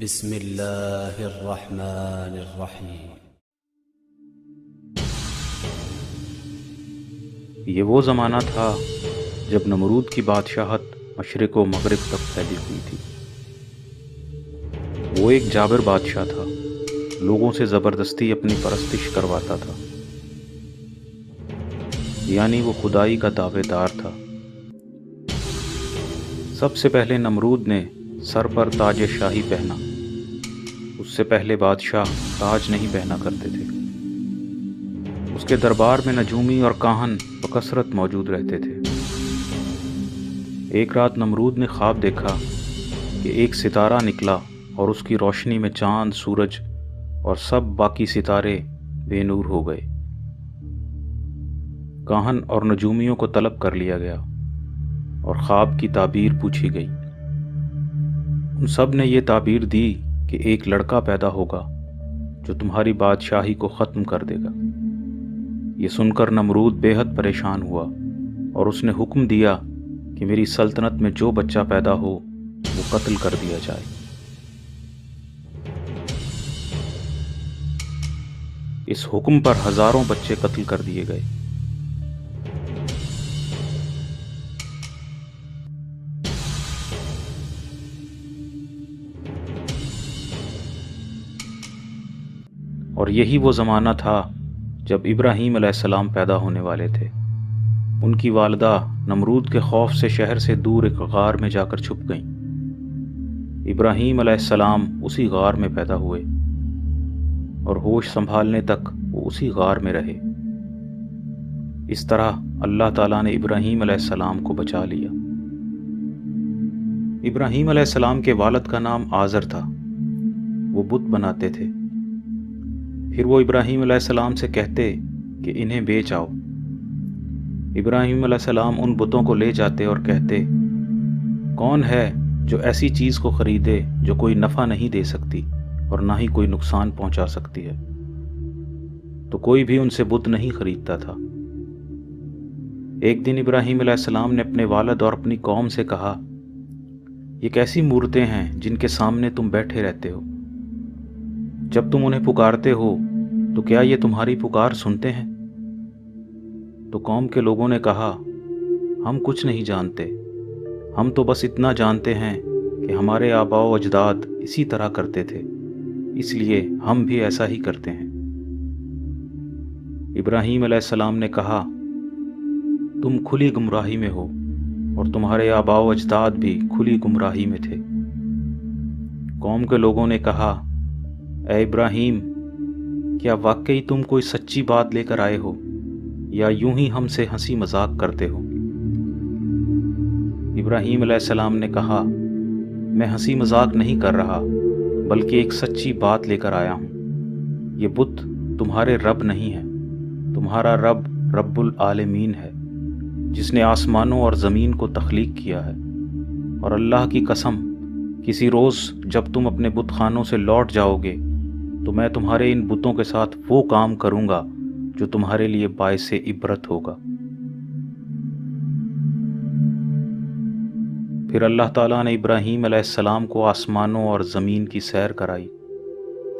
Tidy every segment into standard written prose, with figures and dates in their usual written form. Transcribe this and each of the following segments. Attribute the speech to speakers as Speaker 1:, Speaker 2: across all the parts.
Speaker 1: بسم اللہ الرحمن الرحیم۔
Speaker 2: یہ وہ زمانہ تھا جب نمرود کی بادشاہت مشرق و مغرب تک پھیلی ہوئی تھی۔ وہ ایک جابر بادشاہ تھا، لوگوں سے زبردستی اپنی پرستش کرواتا تھا، یعنی وہ خدائی کا دعوے دار تھا۔ سب سے پہلے نمرود نے سر پر تاج شاہی پہنا۔ اس سے پہلے بادشاہ تاج نہیں پہنا کرتے تھے۔ اس کے دربار میں نجومی اور کاہن بکثرت موجود رہتے تھے۔ ایک رات نمرود نے خواب دیکھا کہ ایک ستارہ نکلا اور اس کی روشنی میں چاند، سورج اور سب باقی ستارے بے نور ہو گئے۔ کاہن اور نجومیوں کو طلب کر لیا گیا اور خواب کی تعبیر پوچھی گئی۔ ان سب نے یہ تعبیر دی کہ ایک لڑکا پیدا ہوگا جو تمہاری بادشاہی کو ختم کر دے گا۔ یہ سن کر نمرود بے حد پریشان ہوا اور اس نے حکم دیا کہ میری سلطنت میں جو بچہ پیدا ہو وہ قتل کر دیا جائے۔ اس حکم پر ہزاروں بچے قتل کر دیے گئے۔ اور یہی وہ زمانہ تھا جب ابراہیم علیہ السلام پیدا ہونے والے تھے۔ ان کی والدہ نمرود کے خوف سے شہر سے دور ایک غار میں جا کر چھپ گئیں۔ ابراہیم علیہ السلام اسی غار میں پیدا ہوئے اور ہوش سنبھالنے تک وہ اسی غار میں رہے۔ اس طرح اللہ تعالیٰ نے ابراہیم علیہ السلام کو بچا لیا۔ ابراہیم علیہ السلام کے والد کا نام آزر تھا۔ وہ بت بناتے تھے۔ پھر وہ ابراہیم علیہ السلام سے کہتے کہ انہیں بیچ آؤ۔ ابراہیم علیہ السلام ان بتوں کو لے جاتے اور کہتے، کون ہے جو ایسی چیز کو خریدے جو کوئی نفع نہیں دے سکتی اور نہ ہی کوئی نقصان پہنچا سکتی ہے؟ تو کوئی بھی ان سے بت نہیں خریدتا تھا۔ ایک دن ابراہیم علیہ السلام نے اپنے والد اور اپنی قوم سے کہا، یہ کیسی مورتیں ہیں جن کے سامنے تم بیٹھے رہتے ہو؟ جب تم انہیں پکارتے ہو تو کیا یہ تمہاری پکار سنتے ہیں؟ تو قوم کے لوگوں نے کہا، ہم کچھ نہیں جانتے، ہم تو بس اتنا جانتے ہیں کہ ہمارے آباء و اجداد اسی طرح کرتے تھے، اس لیے ہم بھی ایسا ہی کرتے ہیں۔ ابراہیم علیہ السلام نے کہا، تم کھلی گمراہی میں ہو اور تمہارے آباء و اجداد بھی کھلی گمراہی میں تھے۔ قوم کے لوگوں نے کہا، اے ابراہیم، کیا واقعی تم کوئی سچی بات لے کر آئے ہو یا یوں ہی ہم سے ہنسی مذاق کرتے ہو؟ ابراہیم علیہ السلام نے کہا، میں ہنسی مذاق نہیں کر رہا بلکہ ایک سچی بات لے کر آیا ہوں۔ یہ بت تمہارے رب نہیں ہے، تمہارا رب رب العالمین ہے جس نے آسمانوں اور زمین کو تخلیق کیا ہے۔ اور اللہ کی قسم، کسی روز جب تم اپنے بت خانوں سے لوٹ جاؤ گے تو میں تمہارے ان بتوں کے ساتھ وہ کام کروں گا جو تمہارے لیے باعث عبرت ہوگا۔ پھر اللہ تعالیٰ نے ابراہیم علیہ السلام کو آسمانوں اور زمین کی سیر کرائی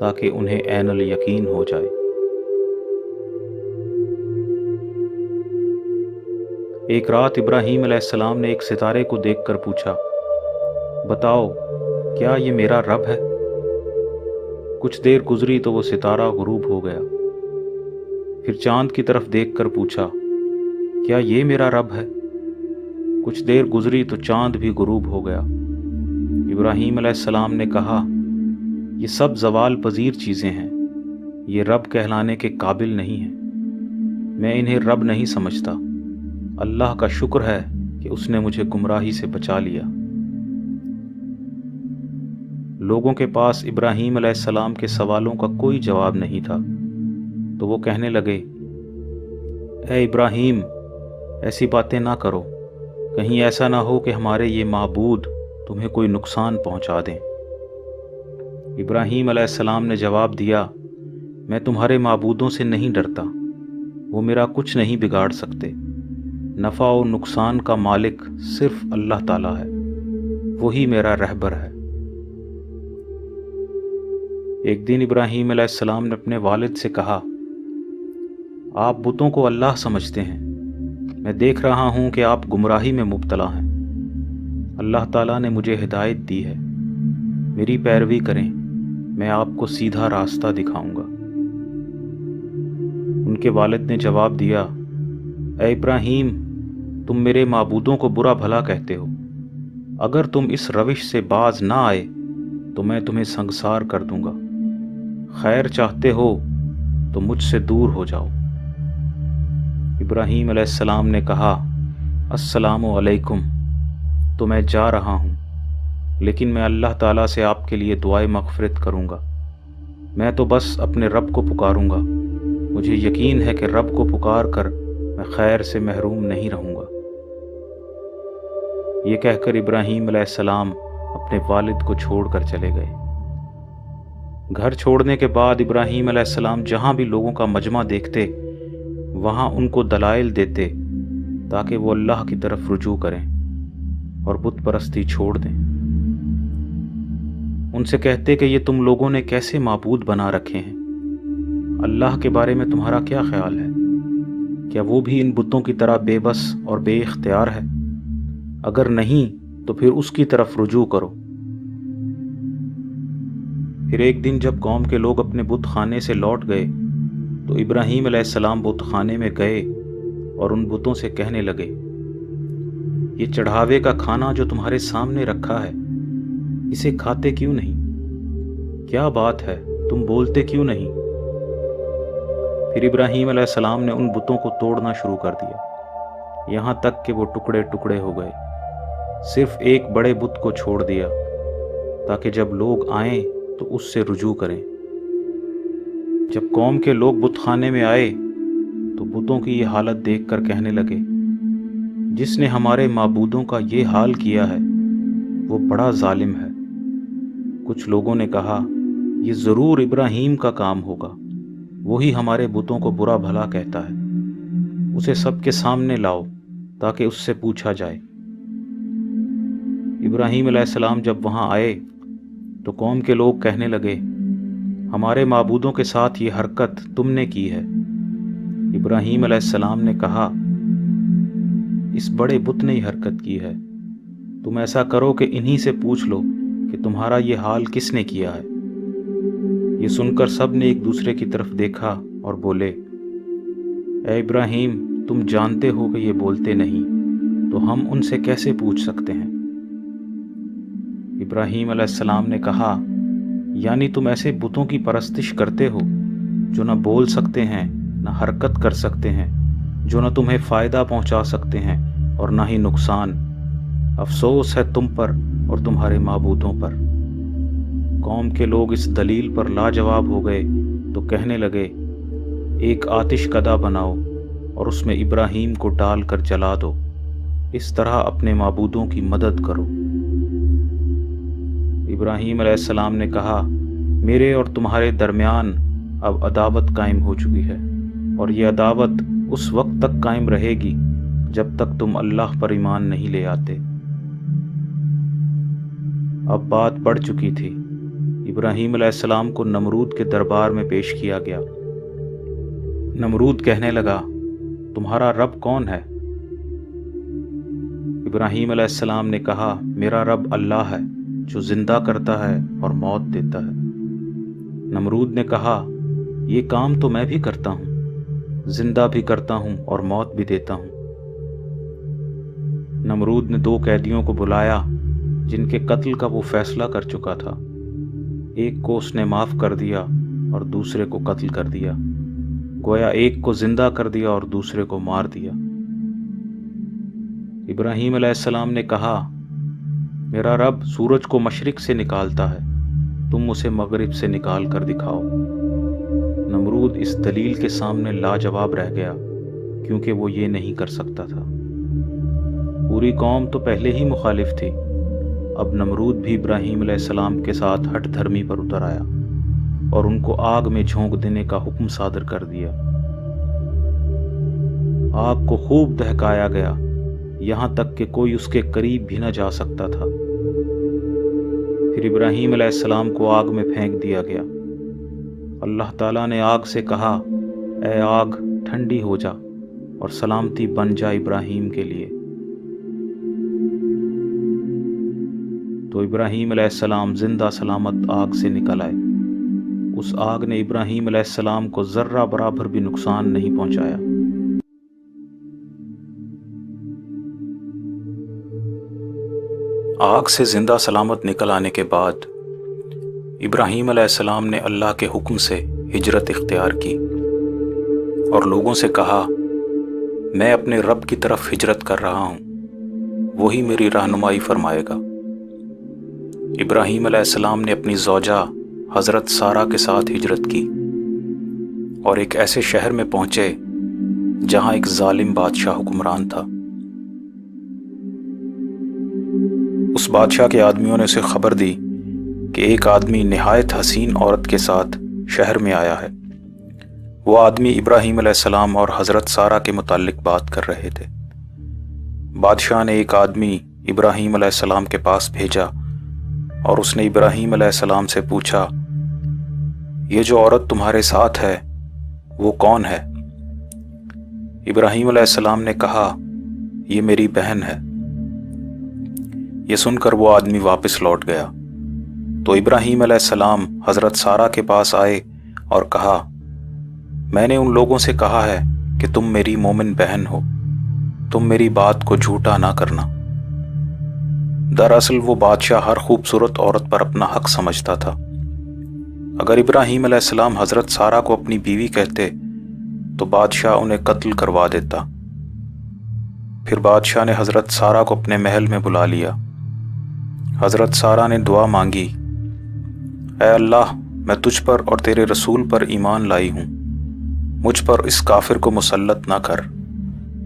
Speaker 2: تاکہ انہیں عین الیقین ہو جائے۔ ایک رات ابراہیم علیہ السلام نے ایک ستارے کو دیکھ کر پوچھا، بتاؤ کیا یہ میرا رب ہے؟ کچھ دیر گزری تو وہ ستارہ غروب ہو گیا۔ پھر چاند کی طرف دیکھ کر پوچھا، کیا یہ میرا رب ہے؟ کچھ دیر گزری تو چاند بھی غروب ہو گیا۔ ابراہیم علیہ السلام نے کہا، یہ سب زوال پذیر چیزیں ہیں، یہ رب کہلانے کے قابل نہیں ہیں، میں انہیں رب نہیں سمجھتا۔ اللہ کا شکر ہے کہ اس نے مجھے گمراہی سے بچا لیا۔ لوگوں کے پاس ابراہیم علیہ السلام کے سوالوں کا کوئی جواب نہیں تھا، تو وہ کہنے لگے، اے ابراہیم، ایسی باتیں نہ کرو، کہیں ایسا نہ ہو کہ ہمارے یہ معبود تمہیں کوئی نقصان پہنچا دیں۔ ابراہیم علیہ السلام نے جواب دیا، میں تمہارے معبودوں سے نہیں ڈرتا، وہ میرا کچھ نہیں بگاڑ سکتے۔ نفع و نقصان کا مالک صرف اللہ تعالیٰ ہے، وہی میرا رہبر ہے۔ ایک دن ابراہیم علیہ السلام نے اپنے والد سے کہا، آپ بتوں کو اللہ سمجھتے ہیں، میں دیکھ رہا ہوں کہ آپ گمراہی میں مبتلا ہیں۔ اللہ تعالیٰ نے مجھے ہدایت دی ہے، میری پیروی کریں، میں آپ کو سیدھا راستہ دکھاؤں گا۔ ان کے والد نے جواب دیا، اے ابراہیم، تم میرے معبودوں کو برا بھلا کہتے ہو، اگر تم اس روش سے باز نہ آئے تو میں تمہیں سنگسار کر دوں گا۔ خیر چاہتے ہو تو مجھ سے دور ہو جاؤ۔ ابراہیم علیہ السلام نے کہا، السلام علیکم، تو میں جا رہا ہوں، لیکن میں اللہ تعالیٰ سے آپ کے لیے دعائے مغفرت کروں گا۔ میں تو بس اپنے رب کو پکاروں گا، مجھے یقین ہے کہ رب کو پکار کر میں خیر سے محروم نہیں رہوں گا۔ یہ کہہ کر ابراہیم علیہ السلام اپنے والد کو چھوڑ کر چلے گئے۔ گھر چھوڑنے کے بعد ابراہیم علیہ السلام جہاں بھی لوگوں کا مجمع دیکھتے وہاں ان کو دلائل دیتے تاکہ وہ اللہ کی طرف رجوع کریں اور بت پرستی چھوڑ دیں۔ ان سے کہتے کہ یہ تم لوگوں نے کیسے معبود بنا رکھے ہیں، اللہ کے بارے میں تمہارا کیا خیال ہے؟ کیا وہ بھی ان بتوں کی طرح بے بس اور بے اختیار ہے؟ اگر نہیں تو پھر اس کی طرف رجوع کرو۔ پھر ایک دن جب قوم کے لوگ اپنے بت خانے سے لوٹ گئے تو ابراہیم علیہ السلام بت خانے میں گئے اور ان بتوں سے کہنے لگے، یہ چڑھاوے کا کھانا جو تمہارے سامنے رکھا ہے، اسے کھاتے کیوں نہیں؟ کیا بات ہے، تم بولتے کیوں نہیں؟ پھر ابراہیم علیہ السلام نے ان بتوں کو توڑنا شروع کر دیا، یہاں تک کہ وہ ٹکڑے ٹکڑے ہو گئے۔ صرف ایک بڑے بت کو چھوڑ دیا تاکہ جب لوگ آئیں تو اس سے رجوع کریں۔ جب قوم کے لوگ بت خانے میں آئے تو بتوں کی یہ حالت دیکھ کر کہنے لگے، جس نے ہمارے معبودوں کا یہ حال کیا ہے وہ بڑا ظالم ہے۔ کچھ لوگوں نے کہا، یہ ضرور ابراہیم کا کام ہوگا، وہی ہمارے بتوں کو برا بھلا کہتا ہے، اسے سب کے سامنے لاؤ تاکہ اس سے پوچھا جائے۔ ابراہیم علیہ السلام جب وہاں آئے تو قوم کے لوگ کہنے لگے، ہمارے معبودوں کے ساتھ یہ حرکت تم نے کی ہے۔ ابراہیم علیہ السلام نے کہا، اس بڑے بت نے یہ حرکت کی ہے، تم ایسا کرو کہ انہی سے پوچھ لو کہ تمہارا یہ حال کس نے کیا ہے۔ یہ سن کر سب نے ایک دوسرے کی طرف دیکھا اور بولے، اے ابراہیم، تم جانتے ہو کہ یہ بولتے نہیں، تو ہم ان سے کیسے پوچھ سکتے ہیں؟ ابراہیم علیہ السلام نے کہا، یعنی تم ایسے بتوں کی پرستش کرتے ہو جو نہ بول سکتے ہیں نہ حرکت کر سکتے ہیں، جو نہ تمہیں فائدہ پہنچا سکتے ہیں اور نہ ہی نقصان۔ افسوس ہے تم پر اور تمہارے معبودوں پر۔ قوم کے لوگ اس دلیل پر لاجواب ہو گئے تو کہنے لگے، ایک آتش کدہ بناؤ اور اس میں ابراہیم کو ڈال کر جلا دو، اس طرح اپنے معبودوں کی مدد کرو۔ ابراہیم علیہ السلام نے کہا، میرے اور تمہارے درمیان اب عداوت قائم ہو چکی ہے، اور یہ عداوت اس وقت تک قائم رہے گی جب تک تم اللہ پر ایمان نہیں لے آتے۔ اب بات بڑھ چکی تھی۔ ابراہیم علیہ السلام کو نمرود کے دربار میں پیش کیا گیا۔ نمرود کہنے لگا، تمہارا رب کون ہے؟ ابراہیم علیہ السلام نے کہا، میرا رب اللہ ہے جو زندہ کرتا ہے اور موت دیتا ہے۔ نمرود نے کہا، یہ کام تو میں بھی کرتا ہوں، زندہ بھی کرتا ہوں اور موت بھی دیتا ہوں۔ نمرود نے 2 قیدیوں کو بلایا جن کے قتل کا وہ فیصلہ کر چکا تھا۔ ایک کو اس نے معاف کر دیا اور دوسرے کو قتل کر دیا، گویا ایک کو زندہ کر دیا اور دوسرے کو مار دیا۔ ابراہیم علیہ السلام نے کہا، میرا رب سورج کو مشرق سے نکالتا ہے، تم اسے مغرب سے نکال کر دکھاؤ۔ نمرود اس دلیل کے سامنے لاجواب رہ گیا کیونکہ وہ یہ نہیں کر سکتا تھا۔ پوری قوم تو پہلے ہی مخالف تھی، اب نمرود بھی ابراہیم علیہ السلام کے ساتھ ہٹ دھرمی پر اتر آیا اور ان کو آگ میں جھونک دینے کا حکم صادر کر دیا۔ آگ کو خوب دہکایا گیا، یہاں تک کہ کوئی اس کے قریب بھی نہ جا سکتا تھا۔ پھر ابراہیم علیہ السلام کو آگ میں پھینک دیا گیا اللہ تعالیٰ نے آگ سے کہا، اے آگ ٹھنڈی ہو جا اور سلامتی بن جا ابراہیم کے لیے۔ تو ابراہیم علیہ السلام زندہ سلامت آگ سے نکل آئے۔ اس آگ نے ابراہیم علیہ السلام کو ذرہ برابر بھی نقصان نہیں پہنچایا۔ آگ سے زندہ سلامت نکل آنے کے بعد ابراہیم علیہ السلام نے اللہ کے حکم سے ہجرت اختیار کی اور لوگوں سے کہا، میں اپنے رب کی طرف ہجرت کر رہا ہوں، وہی میری رہنمائی فرمائے گا۔ ابراہیم علیہ السلام نے اپنی زوجہ حضرت سارہ کے ساتھ ہجرت کی اور ایک ایسے شہر میں پہنچے جہاں ایک ظالم بادشاہ حکمران تھا۔ اس بادشاہ کے آدمیوں نے اسے خبر دی کہ ایک آدمی نہایت حسین عورت کے ساتھ شہر میں آیا ہے۔ وہ آدمی ابراہیم علیہ السلام اور حضرت سارہ کے متعلق بات کر رہے تھے۔ بادشاہ نے ایک آدمی ابراہیم علیہ السلام کے پاس بھیجا اور اس نے ابراہیم علیہ السلام سے پوچھا، یہ جو عورت تمہارے ساتھ ہے وہ کون ہے؟ ابراہیم علیہ السلام نے کہا، یہ میری بہن ہے۔ یہ سن کر وہ آدمی واپس لوٹ گیا۔ تو ابراہیم علیہ السلام حضرت سارہ کے پاس آئے اور کہا، میں نے ان لوگوں سے کہا ہے کہ تم میری مومن بہن ہو، تم میری بات کو جھوٹا نہ کرنا۔ دراصل وہ بادشاہ ہر خوبصورت عورت پر اپنا حق سمجھتا تھا۔ اگر ابراہیم علیہ السلام حضرت سارہ کو اپنی بیوی کہتے تو بادشاہ انہیں قتل کروا دیتا۔ پھر بادشاہ نے حضرت سارہ کو اپنے محل میں بلا لیا۔ حضرت سارہ نے دعا مانگی، اے اللہ، میں تجھ پر اور تیرے رسول پر ایمان لائی ہوں، مجھ پر اس کافر کو مسلط نہ کر،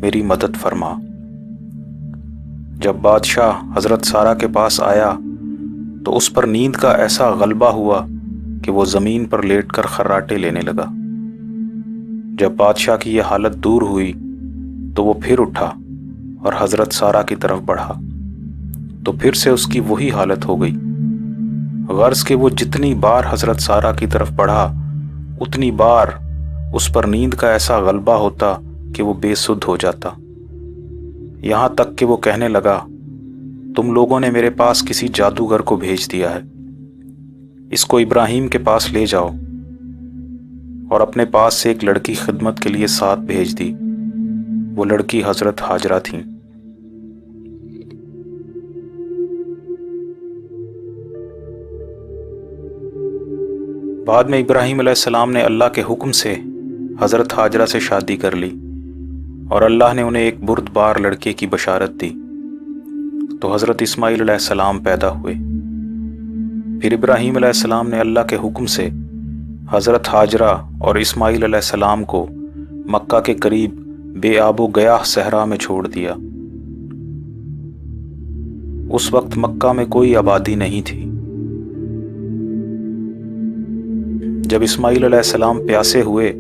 Speaker 2: میری مدد فرما۔ جب بادشاہ حضرت سارہ کے پاس آیا تو اس پر نیند کا ایسا غلبہ ہوا کہ وہ زمین پر لیٹ کر خراٹے لینے لگا۔ جب بادشاہ کی یہ حالت دور ہوئی تو وہ پھر اٹھا اور حضرت سارہ کی طرف بڑھا تو پھر سے اس کی وہی حالت ہو گئی، غرض کہ وہ جتنی بار حضرت سارہ کی طرف بڑھا اتنی بار اس پر نیند کا ایسا غلبہ ہوتا کہ وہ بے سدھ ہو جاتا، یہاں تک کہ وہ کہنے لگا، تم لوگوں نے میرے پاس کسی جادوگر کو بھیج دیا ہے، اس کو ابراہیم کے پاس لے جاؤ، اور اپنے پاس سے ایک لڑکی خدمت کے لیے ساتھ بھیج دی۔ وہ لڑکی حضرت ہاجرہ تھیں۔ بعد میں ابراہیم علیہ السلام نے اللہ کے حکم سے حضرت ہاجرہ سے شادی کر لی اور اللہ نے انہیں ایک بردبار لڑکے کی بشارت دی۔ تو حضرت اسماعیل علیہ السلام پیدا ہوئے۔ پھر ابراہیم علیہ السلام نے اللہ کے حکم سے حضرت ہاجرہ اور اسماعیل علیہ السلام کو مکہ کے قریب بے آب و گیاہ صحرا میں چھوڑ دیا۔ اس وقت مکہ میں کوئی آبادی نہیں تھی۔ جب اسماعیل علیہ السلام پیاسے ہوئے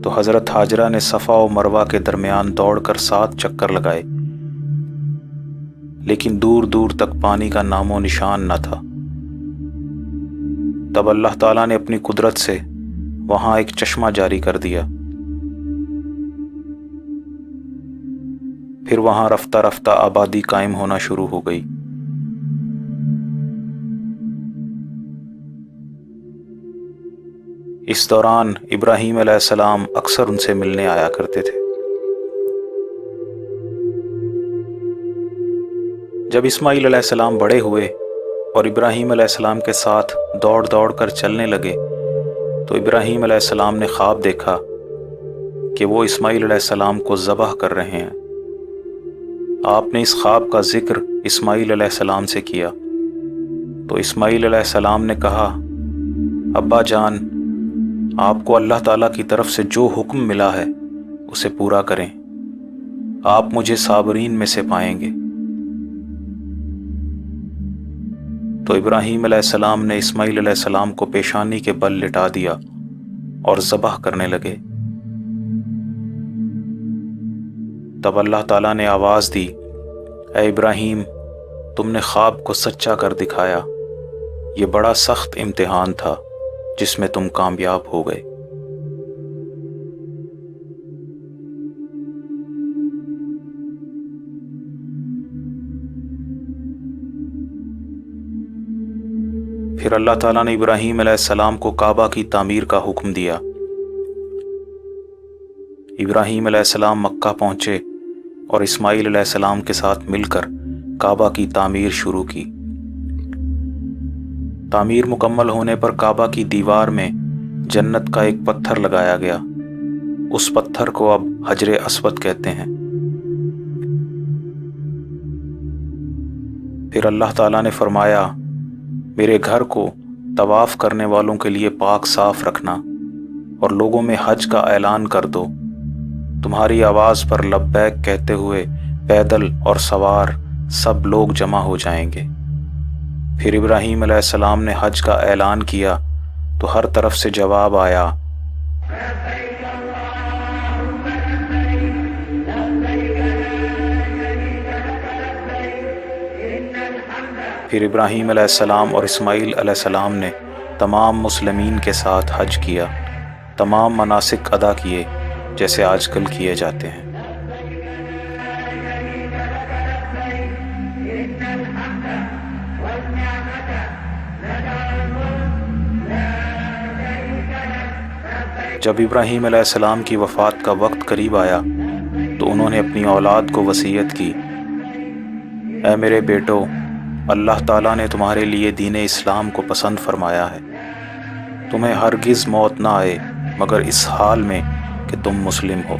Speaker 2: تو حضرت ہاجرہ نے صفا و مروہ کے درمیان دوڑ کر 7 چکر لگائے، لیکن دور دور تک پانی کا نام و نشان نہ تھا۔ تب اللہ تعالیٰ نے اپنی قدرت سے وہاں ایک چشمہ جاری کر دیا۔ پھر وہاں رفتہ رفتہ آبادی قائم ہونا شروع ہو گئی۔ اس دوران ابراہیم علیہ السلام اکثر ان سے ملنے آیا کرتے تھے۔ جب اسماعیل علیہ السلام بڑے ہوئے اور ابراہیم علیہ السلام کے ساتھ دوڑ دوڑ کر چلنے لگے تو ابراہیم علیہ السلام نے خواب دیکھا کہ وہ اسماعیل علیہ السلام کو ذبح کر رہے ہیں۔ آپ نے اس خواب کا ذکر اسماعیل علیہ السلام سے کیا تو اسماعیل علیہ السلام نے کہا، ابا جان، آپ کو اللہ تعالیٰ کی طرف سے جو حکم ملا ہے اسے پورا کریں، آپ مجھے صابرین میں سے پائیں گے۔ تو ابراہیم علیہ السلام نے اسماعیل علیہ السلام کو پیشانی کے بل لٹا دیا اور ذبح کرنے لگے۔ تب اللہ تعالیٰ نے آواز دی، اے ابراہیم، تم نے خواب کو سچا کر دکھایا، یہ بڑا سخت امتحان تھا، جس میں تم کامیاب ہو گئے۔ پھر اللہ تعالیٰ نے ابراہیم علیہ السلام کو کعبہ کی تعمیر کا حکم دیا۔ ابراہیم علیہ السلام مکہ پہنچے اور اسماعیل علیہ السلام کے ساتھ مل کر کعبہ کی تعمیر شروع کی۔ تعمیر مکمل ہونے پر کعبہ کی دیوار میں جنت کا ایک پتھر لگایا گیا۔ اس پتھر کو اب حجر اسود کہتے ہیں۔ پھر اللہ تعالیٰ نے فرمایا، میرے گھر کو طواف کرنے والوں کے لیے پاک صاف رکھنا اور لوگوں میں حج کا اعلان کر دو۔ تمہاری آواز پر لبیک کہتے ہوئے پیدل اور سوار سب لوگ جمع ہو جائیں گے۔ پھر ابراہیم علیہ السلام نے حج کا اعلان کیا تو ہر طرف سے جواب آیا، پھر ابراہیم علیہ السلام اور اسماعیل علیہ السلام نے تمام مسلمین کے ساتھ حج کیا، تمام مناسک ادا کیے جیسے آج کل کیے جاتے ہیں۔ جب ابراہیم علیہ السلام کی وفات کا وقت قریب آیا تو انہوں نے اپنی اولاد کو وصیت کی، اے میرے بیٹو، اللہ تعالیٰ نے تمہارے لیے دین اسلام کو پسند فرمایا ہے۔ تمہیں ہرگز موت نہ آئے مگر اس حال میں کہ تم مسلم ہو۔